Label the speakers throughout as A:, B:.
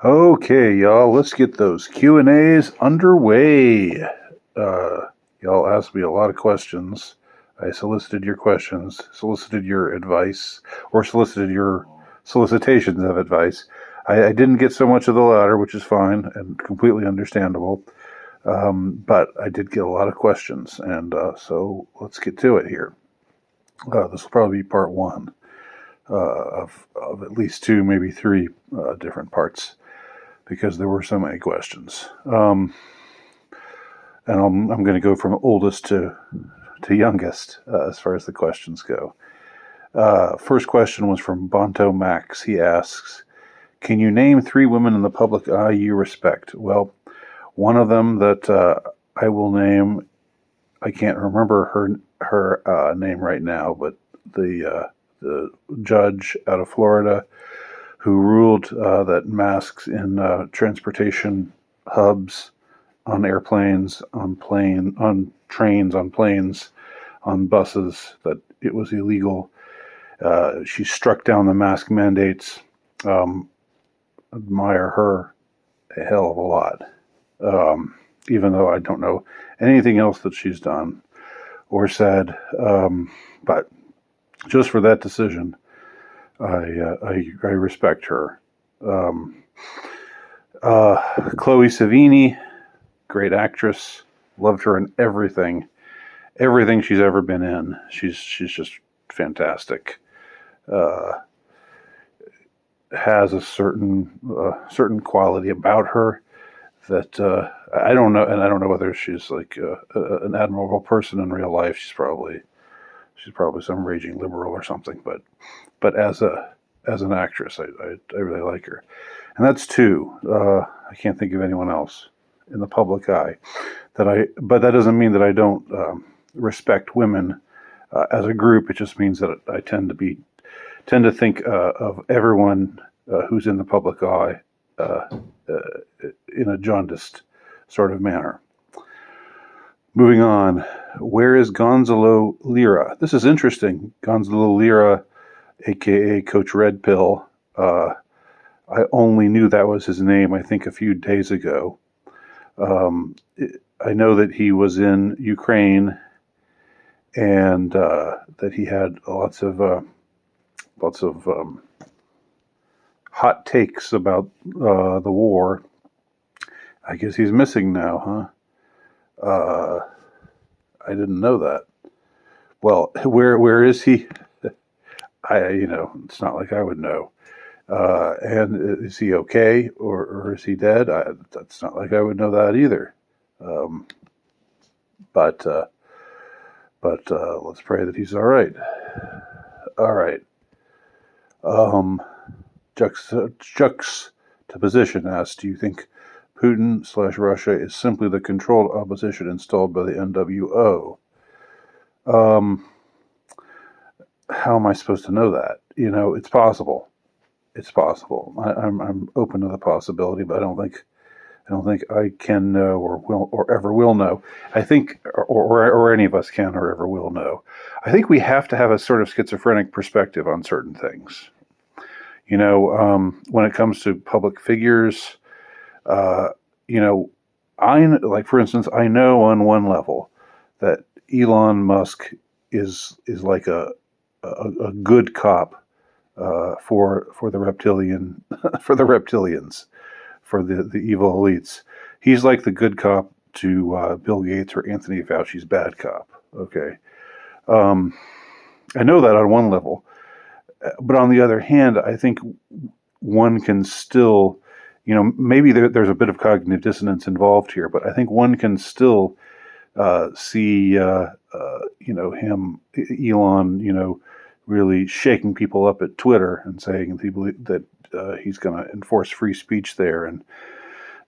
A: Okay, y'all, let's get those Q&As underway. Y'all asked me a lot of questions. I solicited your questions, solicited your advice, or solicited your solicitations of advice. I didn't get so much of the latter, which is fine and completely understandable, but I did get a lot of questions, and so let's get to it here. This will probably be part one of at least two, maybe three different parts, because there were so many questions. And I'm going to go from oldest to youngest as far as the questions go. First question was from Bonto Max. He asks, can you name three women in the public eye you respect? Well, one of them that I will name, I can't remember her name right now, but the judge out of Florida who ruled that masks in transportation hubs, on airplanes, on trains, on planes, on buses, that it was illegal. She struck down the mask mandates. Admire her a hell of a lot, even though I don't know anything else that she's done or said. But just for that decision, I respect her. Chloe Savini, great actress, loved her in everything she's ever been in. She's just fantastic. Has a certain quality about her that I don't know, and I don't know whether she's like an admirable person in real life. She's probably some raging liberal or something, but as an actress, I really like her, and that's two. I can't think of anyone else in the public eye but that doesn't mean that I don't respect women as a group. It just means that I tend to think of everyone who's in the public eye in a jaundiced sort of manner. Moving on, where is Gonzalo Lira? This is interesting. Gonzalo Lira, aka Coach Red Pill. I only knew that was his name, I think, a few days ago. I know that he was in Ukraine and that he had lots of hot takes about the war. I guess he's missing now, huh? I didn't know that. Well, where is he? It's not like I would know. And is he okay, or is he dead? That's not like I would know that either. But let's pray that he's all right. All right. Juxtaposition asks, do you think Putin/Russia is simply the controlled opposition installed by the NWO? How am I supposed to know that? It's possible. It's possible. I'm open to the possibility, but I don't think I can know or will or ever will know. I think, or any of us can or ever will know. I think we have to have a sort of schizophrenic perspective on certain things. When it comes to public figures, I like, for instance, I know on one level that Elon Musk is like a good cop for the reptilian for the reptilians, for the evil elites. He's like the good cop to Bill Gates or Anthony Fauci's bad cop. Okay, I know that on one level, but on the other hand, I think one can still, maybe there's a bit of cognitive dissonance involved here, but I think one can still see, him, Elon, really shaking people up at Twitter and saying that he's going to enforce free speech there and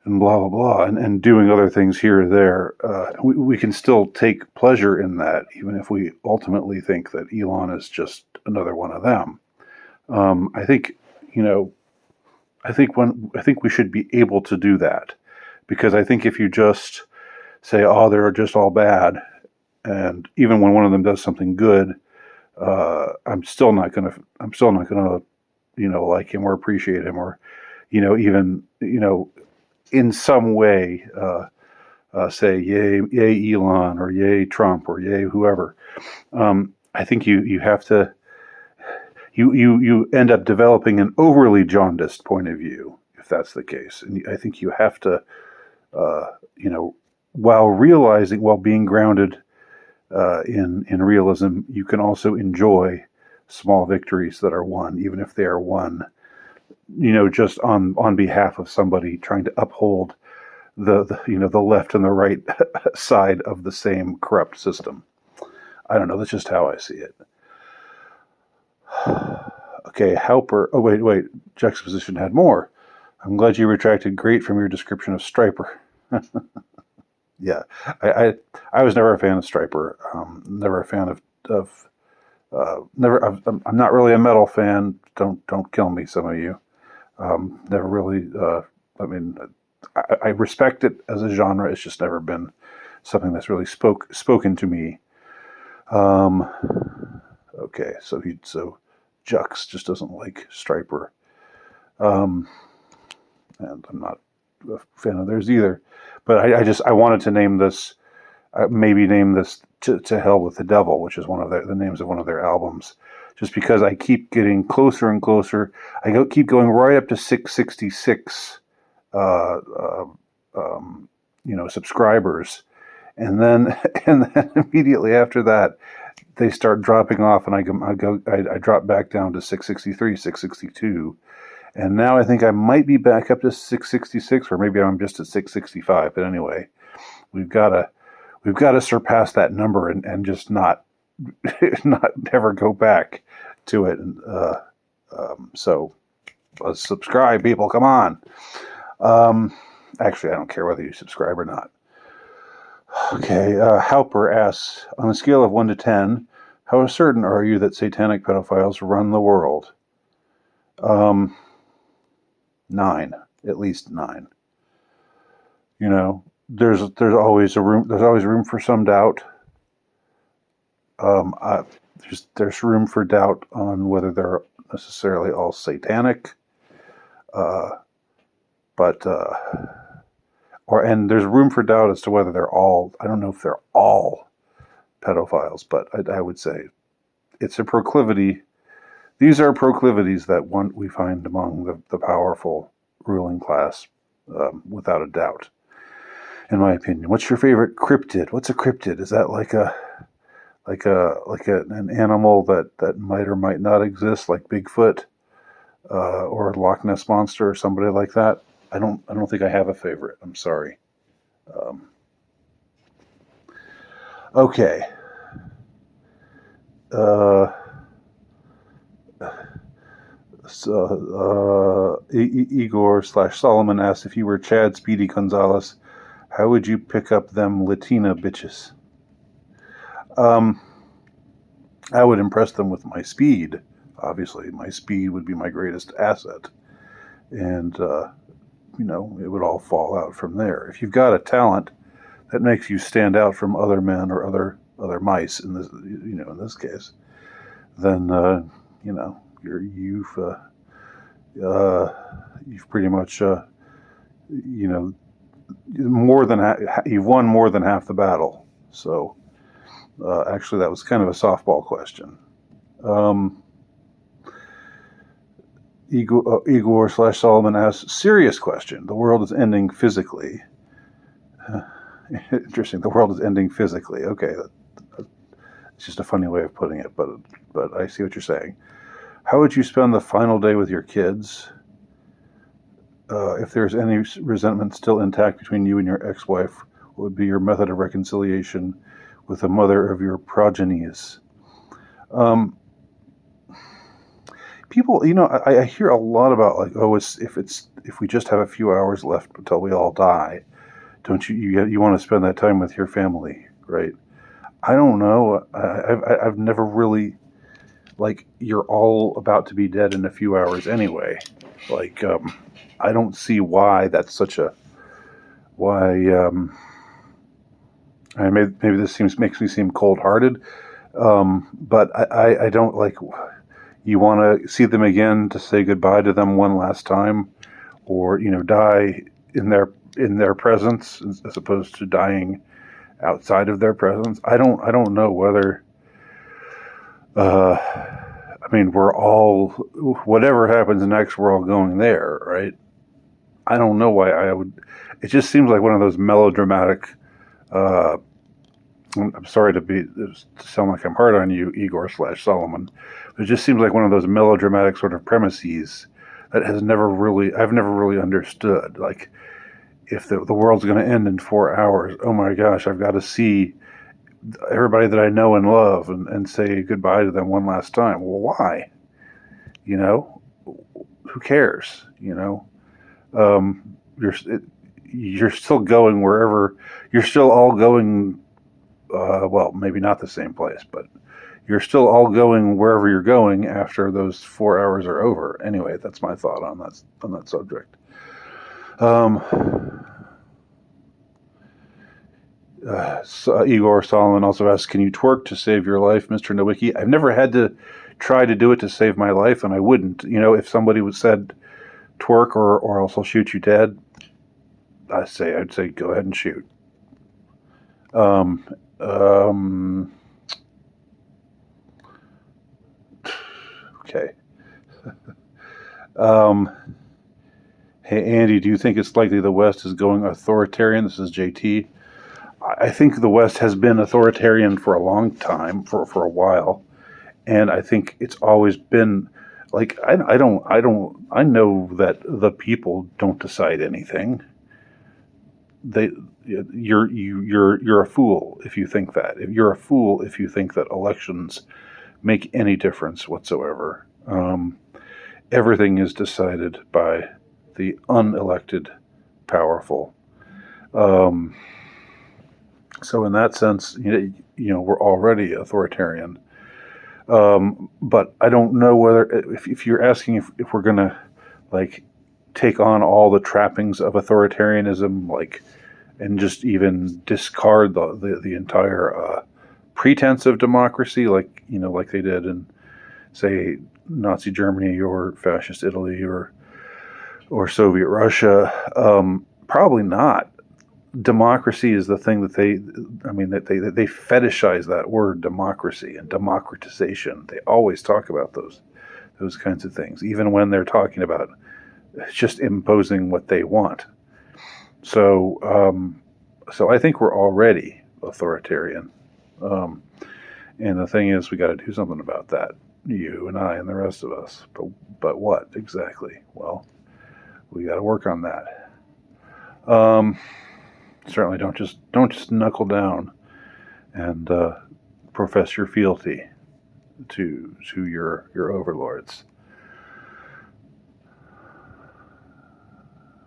A: blah, blah, blah, and doing other things here or there. We can still take pleasure in that, even if we ultimately think that Elon is just another one of them. I think we should be able to do that, because I think if you just say, "Oh, they're just all bad," and even when one of them does something good, I'm still not gonna like him or appreciate him or even, in some way, say, yay Elon, or yay Trump, or yay whoever. I think you have to, you end up developing an overly jaundiced point of view, if that's the case. And I think you have to, while being grounded in realism, you can also enjoy small victories that are won, even if they are won, just on behalf of somebody trying to uphold the left and the right side of the same corrupt system. I don't know. That's just how I see it. Okay, Halper. Oh, wait. Juxtaposition had more. I'm glad you retracted great from your description of Striper. Yeah, I was never a fan of Striper. Never a fan of never. I'm not really a metal fan. Don't kill me, some of you. Never really. I mean, I respect it as a genre. It's just never been something that's really spoken to me. Okay, so Jux just doesn't like Striper, and I'm not a fan of theirs either. But I wanted to name this, maybe name this to Hell with the Devil, which is one of the names of one of their albums, just because I keep getting closer and closer. Keep going right up to 666, subscribers, and then immediately after that, they start dropping off, and I drop back down to 663, 662. And now I think I might be back up to 666, or maybe I'm just at 665. But anyway, we've got to surpass that number and just not never go back to it. So let's subscribe, people. Come on. Actually, I don't care whether you subscribe or not. Okay, Halper asks, on a scale of 1 to 10, how certain are you that satanic pedophiles run the world? 9, at least 9. There's always room for some doubt. There's room for doubt on whether they're necessarily all satanic, and there's room for doubt as to whether they're all. I don't know if they're all pedophiles, but I would say it's a proclivity. These are proclivities that we find among the powerful ruling class, without a doubt, in my opinion. What's your favorite cryptid? What's a cryptid? Is that like an animal that might or might not exist, like Bigfoot, or Loch Ness Monster, or somebody like that? I don't think I have a favorite. I'm sorry. Okay. Igor/Solomon asked, if you were Chad Speedy Gonzalez, how would you pick up them Latina bitches? I would impress them with my speed. Obviously, my speed would be my greatest asset, and it would all fall out from there. If you've got a talent that makes you stand out from other men or other mice in this, in this case, then you've pretty much you've won more than half the battle. So actually, that was kind of a softball question. Igor/Solomon asks, serious question. The world is ending physically. Interesting. The world is ending physically. Okay, it's just a funny way of putting it, but I see what you're saying. How would you spend the final day with your kids? If there's any resentment still intact between you and your ex-wife, what would be your method of reconciliation with the mother of your progenies? People, I hear a lot about if we just have a few hours left until we all die, don't you want to spend that time with your family, right? I don't know. I've never really, you're all about to be dead in a few hours anyway. I don't see why that's such a maybe this makes me seem cold-hearted, but I don't you want to see them again to say goodbye to them one last time, or die in their presence as opposed to dying outside of their presence. I don't know whether. We're all, whatever happens next, we're all going there, right? I don't know why I would. It just seems like one of those melodramatic. I'm sorry to sound like I'm hard on you, Igor/Solomon. It just seems like one of those melodramatic sort of premises that I've never really understood. Like, if the world's going to end in 4 hours, oh my gosh, I've got to see everybody that I know and love and say goodbye to them one last time. Well, why? Who cares? You're still going wherever. You're still all going. Well, maybe not the same place, but you're still all going wherever you're going after those 4 hours are over. Anyway, that's my thought on that subject. So Igor Solomon also asks, can you twerk to save your life, Mr. Nowicki? I've never had to try to do it to save my life, and I wouldn't. If somebody said twerk or else I'll shoot you dead, I'd say go ahead and shoot. Okay. Hey, Andy, do you think it's likely the West is going authoritarian? This is JT. I think the West has been authoritarian for a long time, for a while, and I think it's always been like I know that the people don't decide anything. You're a fool if you think that. You're a fool if you think that elections make any difference whatsoever. Everything is decided by the unelected powerful. So in that sense, we're already authoritarian. But I don't know whether, if you're asking if we're going to take on all the trappings of authoritarianism, and just even discard the entire pretense of democracy, like they did in, say, Nazi Germany or fascist Italy or Soviet Russia. Probably not. Democracy is the thing that they fetishize that word democracy and democratization. They always talk about those kinds of things, even when they're talking about just imposing what they want. So I think we're already authoritarian. And the thing is, we got to do something about that. You and I and the rest of us. But what exactly? Well, we got to work on that. Certainly don't just knuckle down and profess your fealty to your overlords.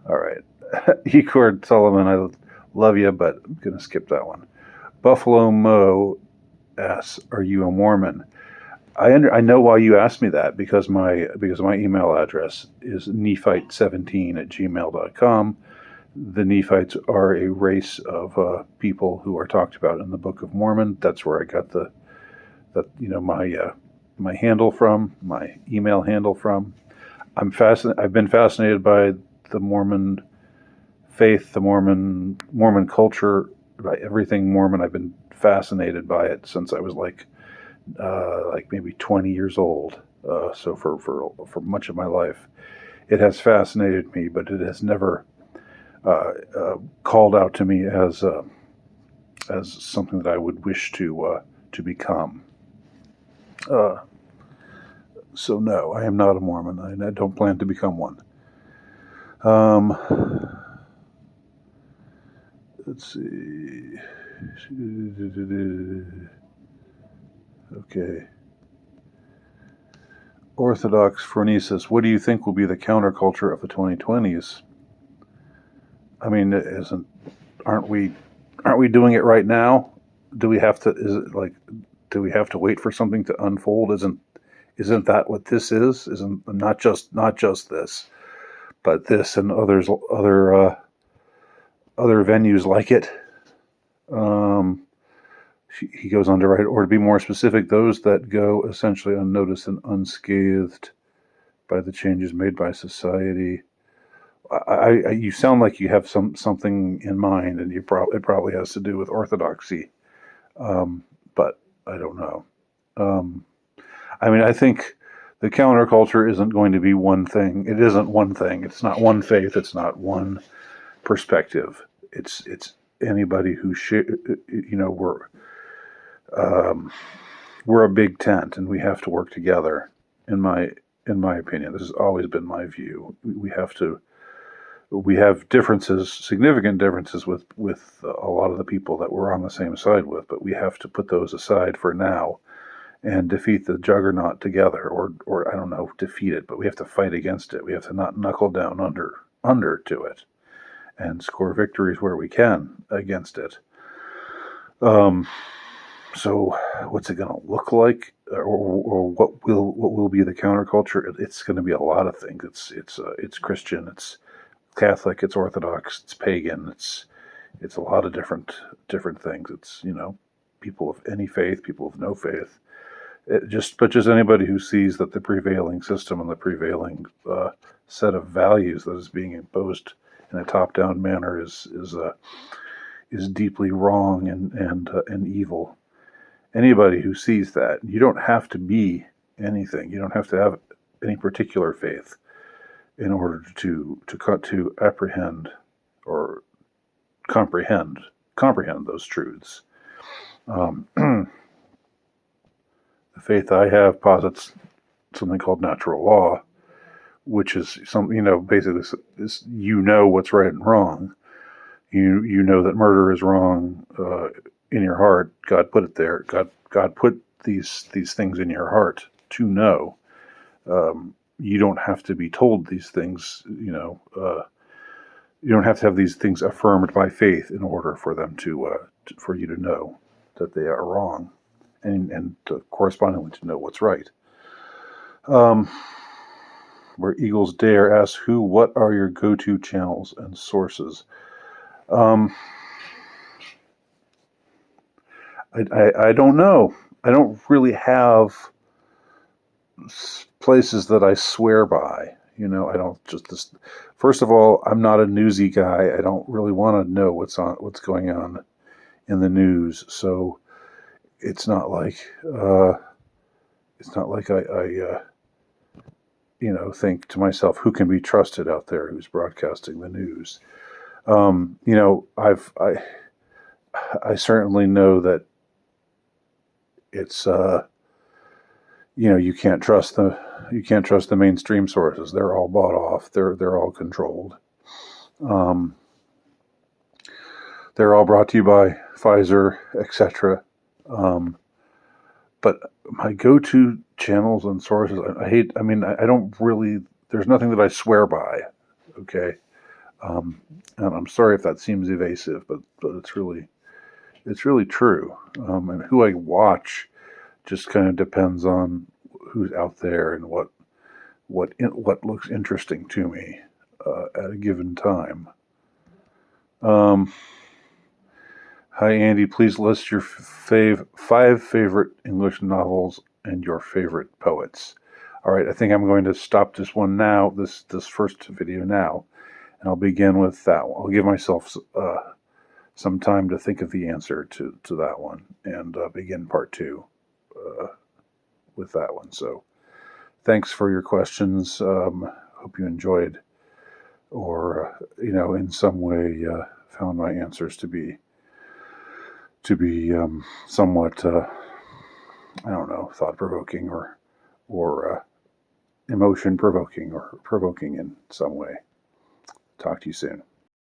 A: All right. Igor Solomon, I love you, but I'm going to skip that one. Buffalo Mo asks, are you a Mormon? I know why you asked me that, because my email address is nephite17@gmail.com. The Nephites are a race of people who are talked about in the Book of Mormon. That's where I got my handle from, my email handle from. I've been fascinated by the Mormon faith, the Mormon culture, by everything Mormon. I've been fascinated by it since I was maybe 20 years old. So for much of my life, it has fascinated me, but it has never called out to me as something that I would wish to become. So no, I am not a Mormon, and I don't plan to become one. Let's see. Okay. Orthodox Phronesis, what do you think will be the counterculture of the 2020s? I mean, aren't we doing it right now? Do we have to? Do we have to wait for something to unfold? Isn't that what this is? Isn't not just this, but this and other venues like it. He goes on to write, or to be more specific, those that go essentially unnoticed and unscathed by the changes made by society, you sound like you have something in mind, and it probably has to do with orthodoxy, but I don't know. I mean, I think the counterculture isn't going to be one thing. It isn't one thing. It's not one faith. It's not one perspective. It's anybody who we're a big tent, and we have to work together. In my opinion, this has always been my view. We have differences, significant differences with a lot of the people that we're on the same side with, but we have to put those aside for now and defeat the juggernaut together, or I don't know, defeat it, but we have to fight against it. We have to not knuckle down under to it and score victories where we can against it. So what's it going to look like, or what will be the counterculture? It's going to be a lot of things. It's Christian, it's Catholic, it's Orthodox, it's pagan, it's a lot of different things. It's people of any faith, people of no faith. But just anybody who sees that the prevailing system and the prevailing set of values that is being imposed in a top-down manner is deeply wrong and evil. Anybody who sees that, you don't have to be anything. You don't have to have any particular faith in order to apprehend or comprehend those truths. The faith I have posits something called natural law, which is basically is what's right and wrong. You know that murder is wrong in your heart. God put it there. God put these things in your heart to know. You don't have to be told these things. You don't have to have these things affirmed by faith in order for them for you to know that they are wrong, and correspondingly to know what's right. Where Eagles Dare asks, what are your go-to channels and sources? I don't know. I don't really have places that I swear by. I don't just. First of all, I'm not a newsy guy. I don't really want to know what's going on in the news. So it's not like I think to myself, who can be trusted out there who's broadcasting the news. I certainly know that it's you can't trust the mainstream sources. They're all bought off. They're all controlled. They're all brought to you by Pfizer, etc. But my go-to channels and sources, I don't really. There's nothing that I swear by. Okay. And I'm sorry if that seems evasive, but it's really true. And who I watch just kind of depends on who's out there and what looks interesting to me at a given time. Hi Andy, please list your 5 favorite English novels and your favorite poets. All right, I think I'm going to stop this one now. This first video now. And I'll begin with that one. I'll give myself some time to think of the answer to that one and begin part 2 with that one. So thanks for your questions. Hope you enjoyed or, in some way found my answers to be somewhat, thought-provoking or emotion-provoking or provoking in some way. Talk to you soon.